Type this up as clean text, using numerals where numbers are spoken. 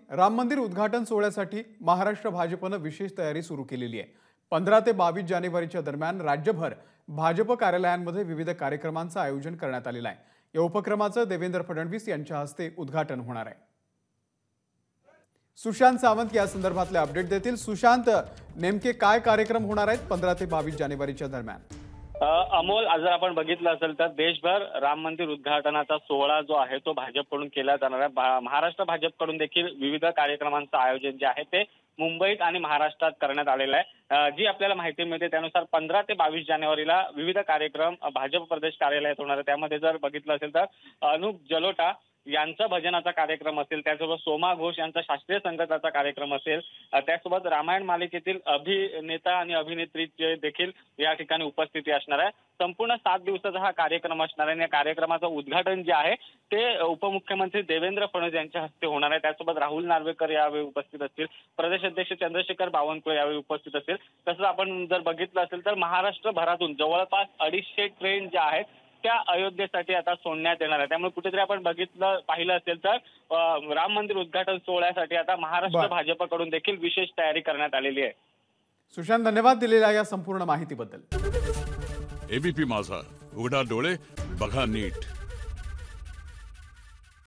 राम मंदिर उद्घाटन सोहळ्यासाठी महाराष्ट्र भाजपनं विशेष तयारी सुरू केलेली आहे। 15 ते 22 जानेवारीच्या दरम्यान राज्यभर भाजप कार्यालयांमध्ये विविध कार्यक्रमांचं आयोजन करण्यात आलेलं आहे। या उपक्रमाचं देवेंद्र फडणवीस यांच्या हस्ते उद्घाटन होणार आहे। सुशांत सावंत या संदर्भातले अपडेट देतील। सुशांत, नेमके काय कार्यक्रम होणार आहेत 15 ते 22 जानेवारीच्या दरम्यान? अमोल, आज जर आपण बघितलं असेल तर देशभर राम मंदिर उद्घाटनाचा सोहळा जो आहे तो भाजपकडून केला जाणार आहे। महाराष्ट्र भाजपकडून देखील विविध कार्यक्रमांचं आयोजन जे आहे ते मुंबईत आणि महाराष्ट्रात करण्यात आलेलं आहे। जी आपल्याला माहिती मिळते त्यानुसार 15 ते 22 जानेवारीला विविध कार्यक्रम भाजप प्रदेश कार्यालयात होणार आहे। त्यामध्ये जर बघितलं असेल तर अनुप जलोटा यांचा भजनाचा कार्यक्रम असेल, त्यासोबत सोमा घोष यांचा शास्त्रीय संगीताचा कार्यक्रम असेल, त्यासोबत रामायण मालिकेतील अभिनेता आणि अभिनेत्रीचे देखील या ठिकाणी उपस्थिती असणार आहे। संपूर्ण 7 दिवसाचा हा कार्यक्रम असणार आहे आणि या कार्यक्रमाचं उद्घाटन जे आहे ते उपमुख्यमंत्री देवेंद्र फडणवीस यांच्या हस्ते होणार आहे। त्यासोबत राहुल नार्वेकर यावेळी उपस्थित असतील, प्रदेश अध्यक्ष चंद्रशेखर बावनकुळे यावेळी उपस्थित असतील। तसंच आपण जर बघितलं असेल तर महाराष्ट्रभरातून जवळपास 250 ट्रेन ज्या आहेत त्या अयोध्येसाठी आता सोडण्यात येणार आहे। त्यामुळे कुठेतरी आपण पाहिलं असेल तर राम मंदिर उद्घाटन सोहळ्यासाठी आता महाराष्ट्र भाजपकडून देखील विशेष तयारी करण्यात आलेली आहे। सुशांत, धन्यवाद दिलेल्या या संपूर्ण माहितीबद्दल। एबीपी माझा, उघडा डोळे बघा नीट।